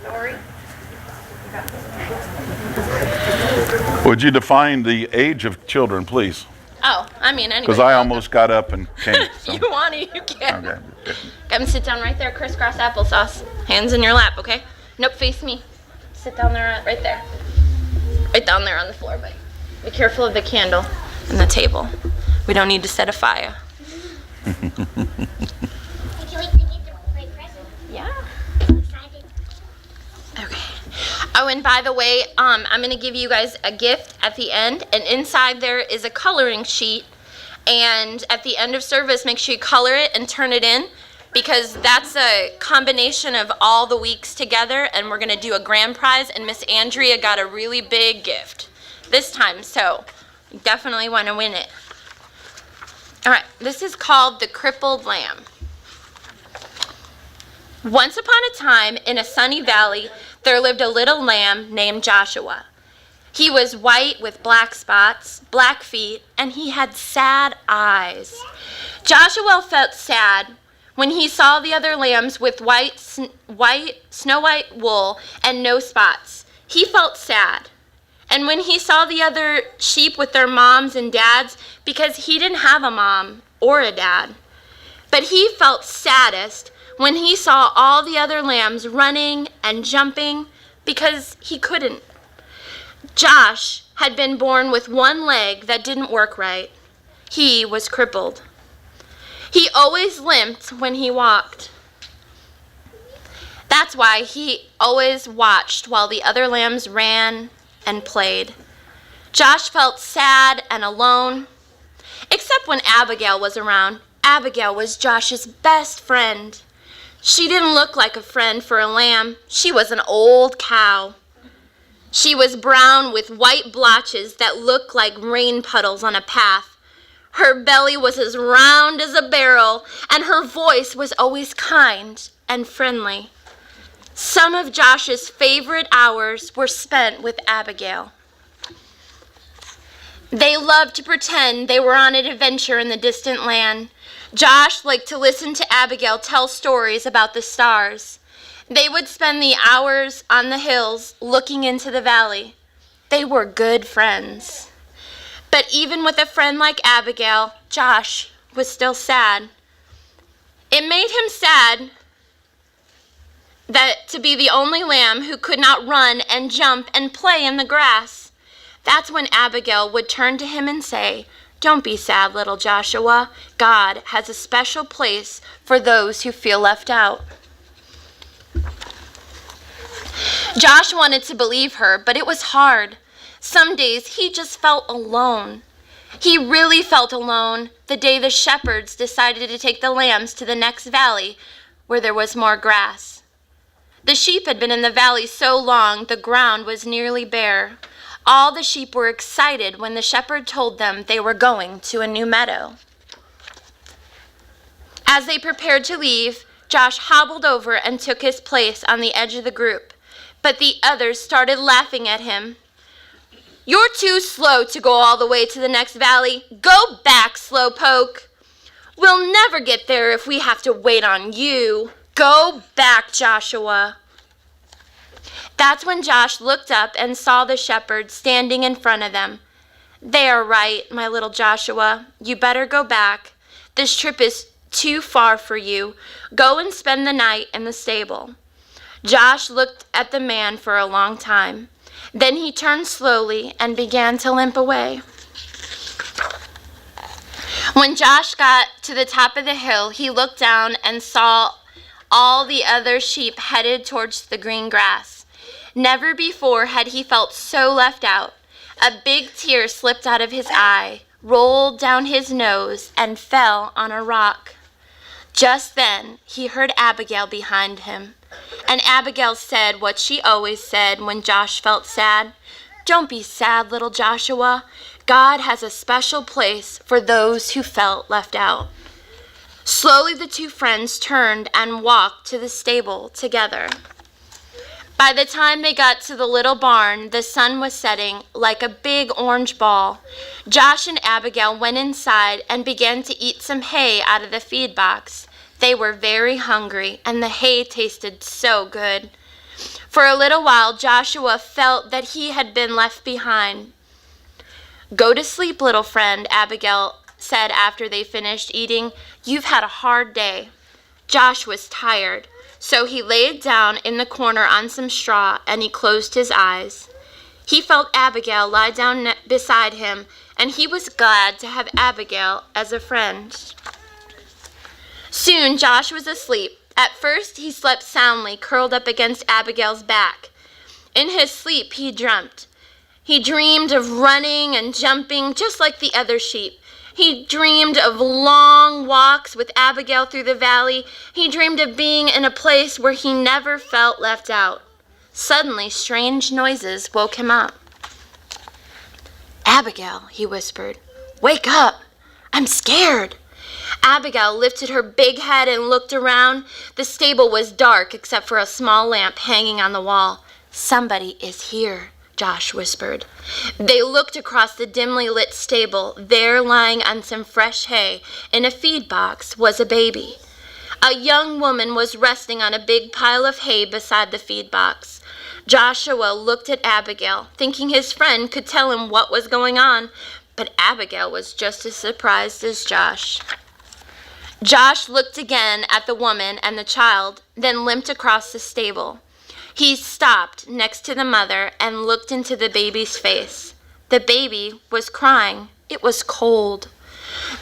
story. Would you define the age of children, please? Oh, I mean, anyway. Because I almost got up and came. So. You want it, you can. Okay. Come sit down right there, crisscross applesauce. Hands in your lap, okay? Nope, face me. Sit down there, right there. Right down there on the floor, buddy. Be careful of the candle and the table. We don't need to set a fire. I can't wait to get my present. Yeah. I'm excited. Okay. Oh, and by the way, I'm going to give you guys a gift at the end, and inside there is a coloring sheet, and at the end of service, make sure you color it and turn it in, because that's a combination of all the weeks together, and we're going to do a grand prize, and Miss Andrea got a really big gift this time, so you definitely want to win it. All right, this is called the Crippled Lamb. Once upon a time, in a sunny valley, there lived a little lamb named Joshua. He was white with black spots, black feet, and he had sad eyes. Joshua felt sad when he saw the other lambs with snow white wool and no spots. He felt sad. And when he saw the other sheep with their moms and dads, because he didn't have a mom or a dad. But he felt saddest when he saw all the other lambs running and jumping because he couldn't. Josh had been born with one leg that didn't work right. He was crippled. He always limped when he walked. That's why he always watched while the other lambs ran and played. Josh felt sad and alone, except when Abigail was around. Abigail was Josh's best friend. She didn't look like a friend for a lamb. She was an old cow. She was brown with white blotches that looked like rain puddles on a path. Her belly was as round as a barrel, and her voice was always kind and friendly. Some of Josh's favorite hours were spent with Abigail. They loved to pretend they were on an adventure in the distant land. Josh liked to listen to Abigail tell stories about the stars. They would spend the hours on the hills looking into the valley. They were good friends. But even with a friend like Abigail, Josh was still sad. It made him sad that to be the only lamb who could not run and jump and play in the grass. That's when Abigail would turn to him and say, "Don't be sad, little Joshua. God has a special place for those who feel left out." Josh wanted to believe her, but it was hard. Some days he just felt alone. He really felt alone the day the shepherds decided to take the lambs to the next valley where there was more grass. The sheep had been in the valley so long the ground was nearly bare. All the sheep were excited when the shepherd told them they were going to a new meadow. As they prepared to leave, Josh hobbled over and took his place on the edge of the group, but the others started laughing at him. "You're too slow to go all the way to the next valley. Go back, slowpoke. We'll never get there if we have to wait on you. Go back, Joshua." That's when Josh looked up and saw the shepherd standing in front of them. "They are right, my little Joshua. You better go back. This trip is too far for you. Go and spend the night in the stable." Josh looked at the man for a long time. Then he turned slowly and began to limp away. When Josh got to the top of the hill, he looked down and saw all the other sheep headed towards the green grass. Never before had he felt so left out. A big tear slipped out of his eye, rolled down his nose, and fell on a rock. Just then, he heard Abigail behind him. And Abigail said what she always said when Josh felt sad. "Don't be sad, little Joshua. God has a special place for those who felt left out." Slowly the two friends turned and walked to the stable together. By the time they got to the little barn, the sun was setting like a big orange ball. Josh and Abigail went inside and began to eat some hay out of the feed box. They were very hungry, and the hay tasted so good. For a little while, Joshua felt that he had been left behind. "Go to sleep, little friend," Abigail said after they finished eating. "You've had a hard day." Josh was tired, so he laid down in the corner on some straw and he closed his eyes. He felt Abigail lie down beside him, and he was glad to have Abigail as a friend. Soon Josh was asleep. At first he slept soundly, curled up against Abigail's back. In his sleep he dreamt. He dreamed of running and jumping just like the other sheep. He dreamed of long walks with Abigail through the valley. He dreamed of being in a place where he never felt left out. Suddenly, strange noises woke him up. "Abigail," he whispered, "wake up. I'm scared." Abigail lifted her big head and looked around. The stable was dark except for a small lamp hanging on the wall. "Somebody is here," Josh whispered. They looked across the dimly lit stable. There, lying on some fresh hay in a feed box, was a baby. A young woman was resting on a big pile of hay beside the feed box. Joshua looked at Abigail, thinking his friend could tell him what was going on, but Abigail was just as surprised as Josh. Josh looked again at the woman and the child, then limped across the stable. He stopped next to the mother and looked into the baby's face. The baby was crying. It was cold.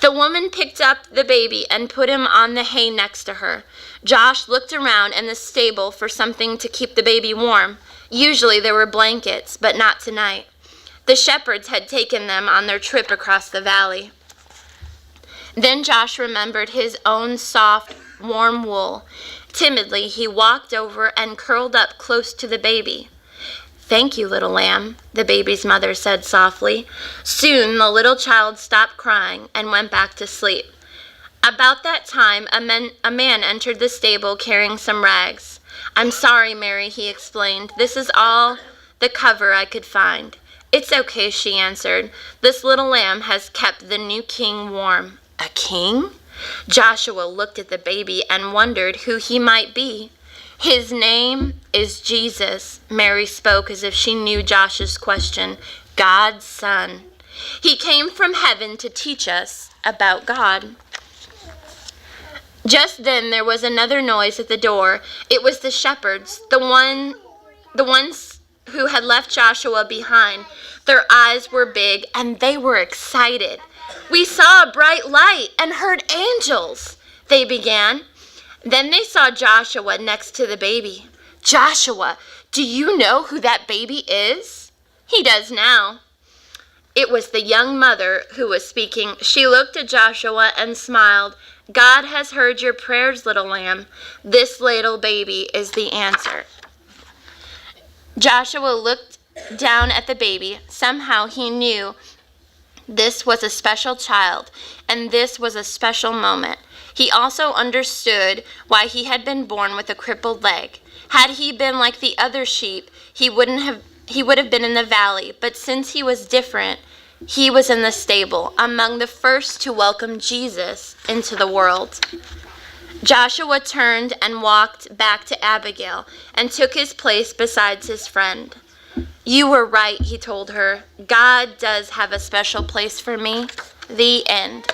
The woman picked up the baby and put him on the hay next to her. Josh looked around in the stable for something to keep the baby warm. Usually there were blankets, but not tonight. The shepherds had taken them on their trip across the valley. Then Josh remembered his own soft, warm wool. Timidly, he walked over and curled up close to the baby. "Thank you, little lamb," the baby's mother said softly. Soon the little child stopped crying and went back to sleep. About that time, a man entered the stable carrying some rags. "I'm sorry, Mary," he explained. "This is all the cover I could find." "It's okay," she answered. "This little lamb has kept the new king warm." "A king?" Joshua looked at the baby and wondered who he might be. "His name is Jesus," Mary spoke as if she knew Josh's question. "God's son. He came from heaven to teach us about God." Just then there was another noise at the door. It was the shepherds, the ones who had left Joshua behind. Their eyes were big and they were excited. "We saw a bright light and heard angels," they began. Then they saw Joshua next to the baby. "Joshua, do you know who that baby is?" He does now. It was the young mother who was speaking. She looked at Joshua and smiled. "God has heard your prayers, little lamb. This little baby is the answer." Joshua looked down at the baby. Somehow he knew this was a special child, and this was a special moment. He also understood why he had been born with a crippled leg. Had he been like the other sheep, he would have been in the valley, but since he was different, he was in the stable, among the first to welcome Jesus into the world. Joshua turned and walked back to Abigail and took his place beside his friend. "You were right," he told her. "God does have a special place for me." The end.